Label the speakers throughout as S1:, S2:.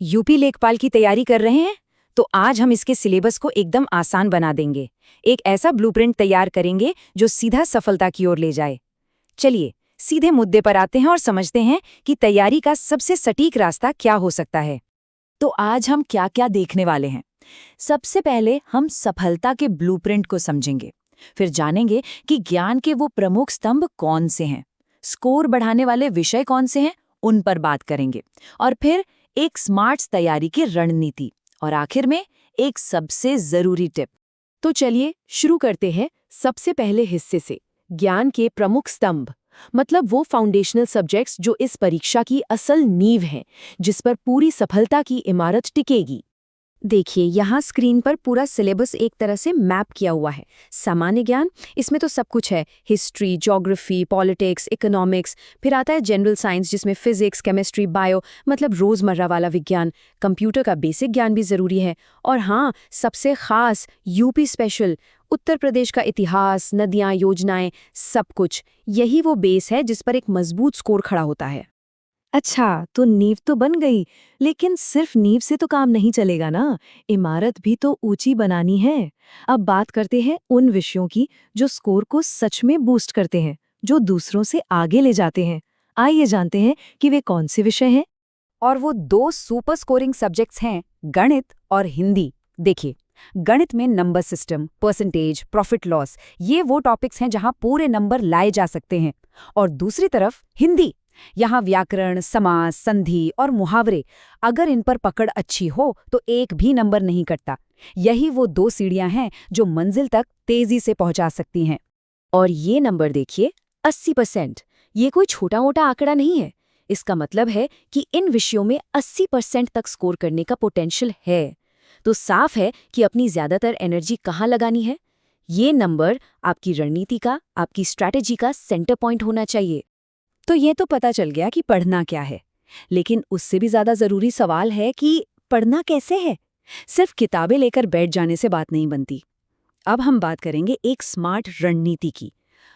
S1: UP लेखपाल की तैयारी कर रहे हैं? तो आज हम इसके सिलेबस को एकदम आसान बना देंगे। एक ऐसा ब्लूप्रिंट तैयार करेंगे जो सीधा सफलता की ओर ले जाए। चलिए सीधे मुद्दे पर आते हैं और समझते हैं कि तैयारी का सबसे सटीक रास्ता क्या हो सकता है।
S2: तो आज हम क्या क्या देखने वाले हैं। सबसे पहले हम सफलता के ब्लूप्रिंट को समझेंगे। फिर जानेंगे कि ज्ञान के वो प्रमुख स्तंभ कौन से हैं, स्कोर बढ़ाने वाले विषय कौन से हैं, उन पर बात करेंगे। और फिर एक स्मार्ट तैयारी की रणनीति, और आखिर में एक सबसे जरूरी टिप।
S3: तो चलिए शुरू करते हैं सबसे पहले हिस्से से, ज्ञान के प्रमुख स्तंभ, मतलब वो फाउंडेशनल सब्जेक्ट्स जो इस परीक्षा की असल नींव हैं, जिस पर पूरी सफलता की इमारत टिकेगी।
S4: देखिए यहाँ स्क्रीन पर पूरा सिलेबस एक तरह से मैप किया हुआ है। सामान्य ज्ञान, इसमें तो सब कुछ है, हिस्ट्री, ज्योग्राफी, पॉलिटिक्स, इकोनॉमिक्स। फिर आता है जनरल साइंस, जिसमें फिजिक्स, केमिस्ट्री, बायो, मतलब रोजमर्रा वाला विज्ञान। कंप्यूटर का बेसिक ज्ञान भी जरूरी है। और हाँ, सबसे खास यूपी स्पेशल, उत्तर प्रदेश का इतिहास, नदियाँ, योजनाएं, सब कुछ। यही वो बेस है जिस पर एक मजबूत स्कोर खड़ा होता है।
S2: अच्छा, तो नींव तो बन गई, लेकिन सिर्फ नींव से तो काम नहीं चलेगा ना, इमारत भी तो ऊंची बनानी है। अब बात करते हैं उन विषयों की जो स्कोर को सच में बूस्ट करते हैं, जो दूसरों से आगे ले जाते हैं। आइए जानते हैं कि वे कौन से विषय हैं।
S1: और वो दो सुपर स्कोरिंग सब्जेक्ट्स हैं, गणित और हिंदी। देखिए, गणित में number system, percentage, profit loss, ये वो टॉपिक्स हैं जहां पूरे नंबर लाए जा सकते हैं। और दूसरी तरफ हिंदी, यहाँ व्याकरण, समास, संधि और मुहावरे, अगर इन पर पकड़ अच्छी हो तो एक भी नंबर नहीं कटता। यही वो दो सीढ़ियां हैं जो मंजिल तक तेजी से पहुंचा सकती हैं।
S4: और ये नंबर देखिए, 80%। ये कोई छोटा मोटा आंकड़ा नहीं है। इसका मतलब है कि इन विषयों में 80% तक स्कोर करने का पोटेंशियल है। तो साफ है कि अपनी ज्यादातर एनर्जी कहाँ लगानी है। ये नंबर आपकी रणनीति का, आपकी स्ट्रैटेजी का सेंटर पॉइंट होना चाहिए।
S2: तो ये तो पता चल गया कि पढ़ना क्या है, लेकिन उससे भी ज्यादा जरूरी सवाल है कि पढ़ना कैसे है। सिर्फ किताबें लेकर बैठ जाने से बात नहीं बनती। अब हम बात करेंगे एक स्मार्ट रणनीति की,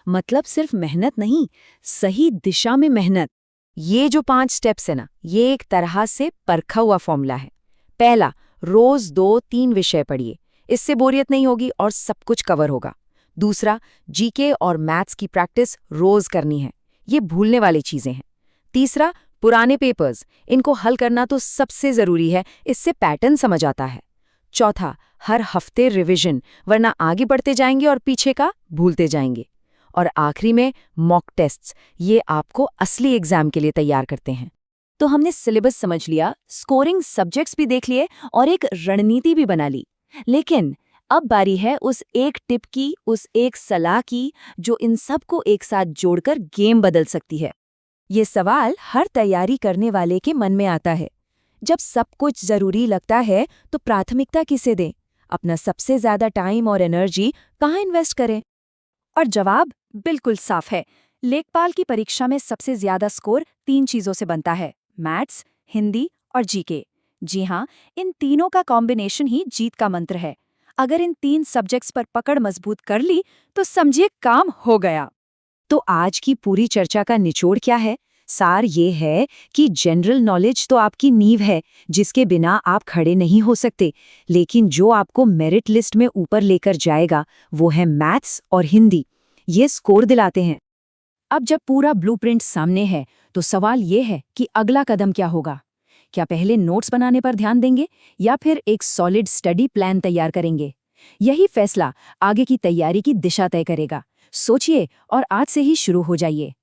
S2: मतलब सिर्फ मेहनत नहीं, सही दिशा में मेहनत।
S1: ये जो 5 स्टेप्स है ना, ये एक तरह से परखा हुआ फॉर्मूला है। पहला, रोज 2-3 विषय पढ़िए, इससे बोरियत नहीं होगी और सब कुछ कवर होगा। दूसरा, जीके और मैथ्स की प्रैक्टिस रोज करनी है, ये भूलने वाली चीजें हैं। तीसरा, पुराने पेपर्स, इनको हल करना तो सबसे जरूरी है, इससे पैटर्न समझ आता है। चौथा, हर हफ्ते रिवीजन, वरना आगे बढ़ते जाएंगे और पीछे का भूलते जाएंगे। और आखिरी में मॉक टेस्ट्स, ये आपको असली एग्जाम के लिए तैयार करते हैं।
S2: तो हमने सिलेबस समझ लिया, स्कोरिंग सब्जेक्ट्स भी देख लिए और एक रणनीति भी बना ली। लेकिन अब बारी है उस एक टिप की, उस एक सलाह की, जो इन सबको एक साथ जोड़कर गेम बदल सकती है। ये सवाल हर तैयारी करने वाले के मन में आता है। जब सब कुछ जरूरी लगता है तो प्राथमिकता किसे दें? अपना सबसे ज्यादा टाइम और एनर्जी कहाँ इन्वेस्ट करें? और जवाब बिल्कुल साफ है। लेखपाल की परीक्षा में सबसे ज्यादा स्कोर 3 चीजों से बनता है, मैथ्स, हिंदी और जीके। जी हाँ, इन तीनों का कॉम्बिनेशन ही जीत का मंत्र है। अगर इन 3 सब्जेक्ट्स पर पकड़ मजबूत कर ली तो समझिए काम हो गया।
S1: तो आज की पूरी चर्चा का निचोड़ क्या है? सार ये है कि जनरल नॉलेज तो आपकी नींव है, जिसके बिना आप खड़े नहीं हो सकते, लेकिन जो आपको मेरिट लिस्ट में ऊपर लेकर जाएगा वो है मैथ्स और हिंदी। ये स्कोर दिलाते हैं।
S2: अब जब पूरा ब्लूप्रिंट सामने है तो सवाल ये है कि अगला कदम क्या होगा। क्या पहले नोट्स बनाने पर ध्यान देंगे या फिर एक सॉलिड स्टडी प्लान तैयार करेंगे? यही फैसला आगे की तैयारी की दिशा तय करेगा। सोचिए और आज से ही शुरू हो जाइए।